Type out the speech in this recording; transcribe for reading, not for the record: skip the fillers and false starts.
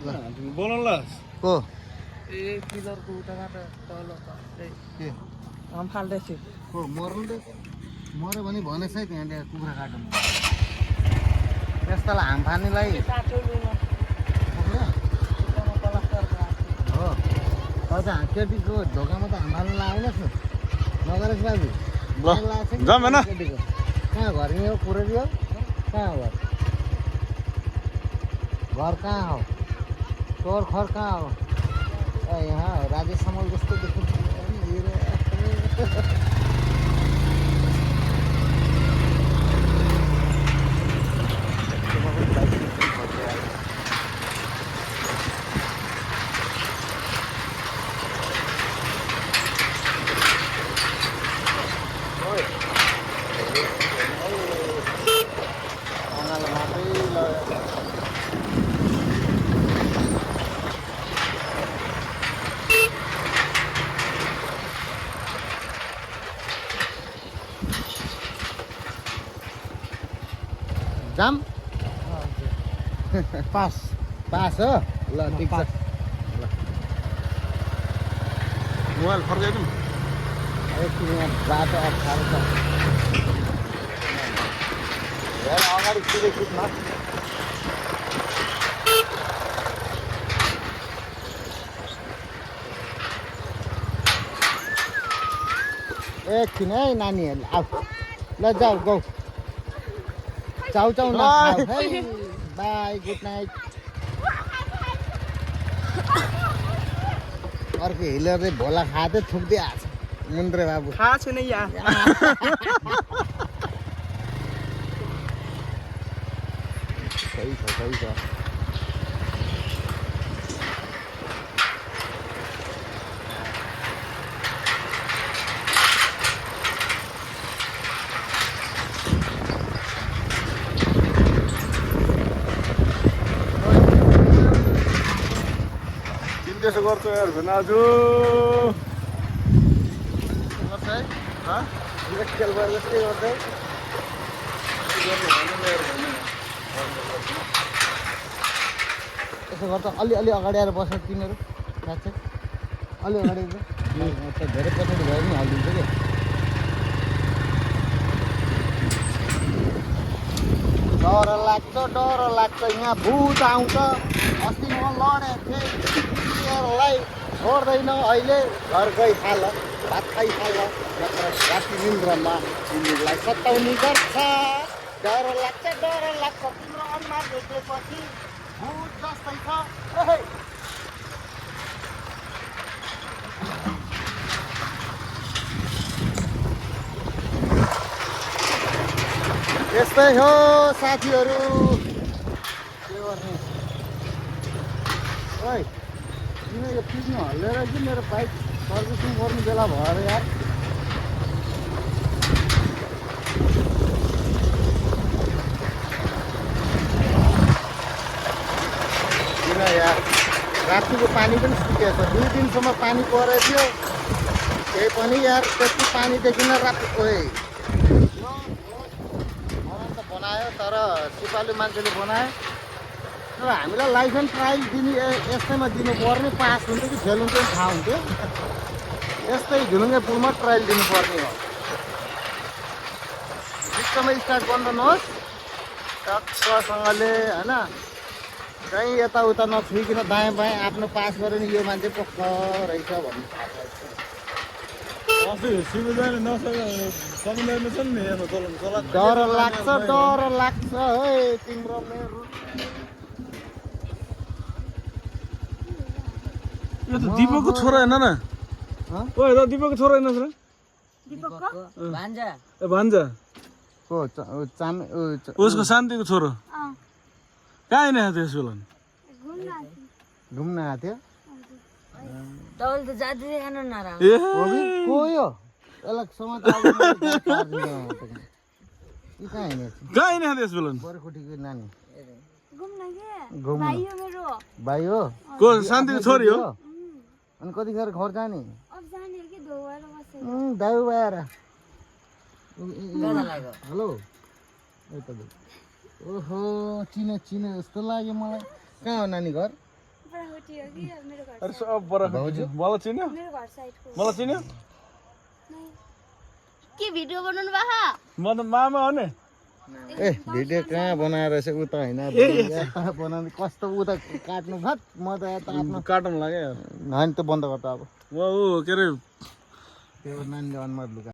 बोलाउनुस् को ए पिलरको उताबाट तल के फाल्दैछु को मर्नु त मर्यो भने भनेछ है त्यहाँ कुखुरा काट्नु त्यस्तालाई हाम फार्नेलाई हो त केटीको ढोकामा त हाम फाल्नुलाई आउनुहोस् न नगरेश बाबु जाऊँ होइन कहाँ घर यहीँ हो पुरै हो कहाँ हो घर कहाँ हो तोर घर कहाँ हो यहाँ राजेश समल जस्तो देखिन्छ जाम पास पास हो ल ठिक छ मोबाइल फर्काइदिउँ एकछिन यहाँ बाटो अप्ठ्यारो छ हेर अगाडि सिधै कुद्न एकछिन है नानीहरू आऊ ल जाऊ गौ चाउ चाउ न बाई गुड नाइट अर्को हिलरले भोला खाँदै थुक्दै आएको छ मुन्द्रे बाबु थाहा छैन यहाँ सही छ सही छ त्यसो गर्छ यार भेनाजु गर्छ है खेल गरेर जस्तै गर्छ है यसो गर्छ अलि अलि अगाडि आएर बस्छ तिमीहरू साँच्चै अलि अगाडि धेरै पछाडि भयो नि हालिदिन्छ कि डर लाग्छ यहाँ भूत आउँछ अस्ति म लडेको थिएँ लाई छोड्दैन अहिले घर गई खाल भात खाइ खाल नत्र राति निन्द्रमा तिमीलाई सताउने गर्छ डर लाग्छ तिम्रो अनुहार भेटेपछि भूत जस्तै छ यस्तै हो साथीहरू के गर्ने ओइ किन यो पिज्नु हल्लेर कि मेरो बाइक सर्भिसिङ गर्नु बेला भएर यार किन यार रातिको पानी पनि सुकेको छ 2 दिनसम्म पानी परेको थियो केही पनि यार त्यति पानीदेखि नै राति बनायो तर सिपालु मान्छेले बनायो तर हामीलाई लाइसेन्स ट्रायल दिने यस्तैमा दिनुपर्ने पास हुन्थ्यो कि फेल हुन्थ्यो थाहा हुन्थ्यो यस्तै झुलुङ्गे पुलमा ट्रायल दिनुपर्ने हो बिचमा स्टार्ट गर्नुहोस् टक्कसँगले होइन कहीँ यताउता नछुइकन दायाँ बायाँ आफ्नो पास गऱ्यो नि यो मान्छे पक्क रहेछ भन्ने थाहा डर लाग्छ है तिम्रो मेरो यो त दिपकको छोरा होइन न ओ यो दिपकको छोरा होइन र भान्जा ए भान्जा को उसको शान्तिको छोरो कहाँ आइरहेको थियो यस बेला घुम्न आएको थियो तपाईँले त जाति देखाउनु नराम्रो ए को यो यसलाई समाचार कहाँ हिँडेको थियो यस बेला बरखुटीको नानी घुम्न भाइ हो को शान्तिको छोरी हो अनि कतिखेर घर जाने अब जाने कि धोएर बसेर दाउ भएर गाना लाग्यो हेलो ओहो चिने जस्तो लाग्यो मलाई कहाँ हो नानी घर पराउटी हो कि मेरो घर अरे सब बराबर मलाई चिन्यो मेरो घर साइडको मलाई चिन्यो के भिडियो बनाउनु भएको म त मामा हो नि ए भिडियो कहाँ बनाएर चाहिँ उता होइन यता बनाउने कस्तो उता काट्नु भट म त यता आफ्नो काटौँ लाग्यो होइन त्यो बन्द गर्दा अब ऊ के अरे त्यो नानीले अनुहार लुगा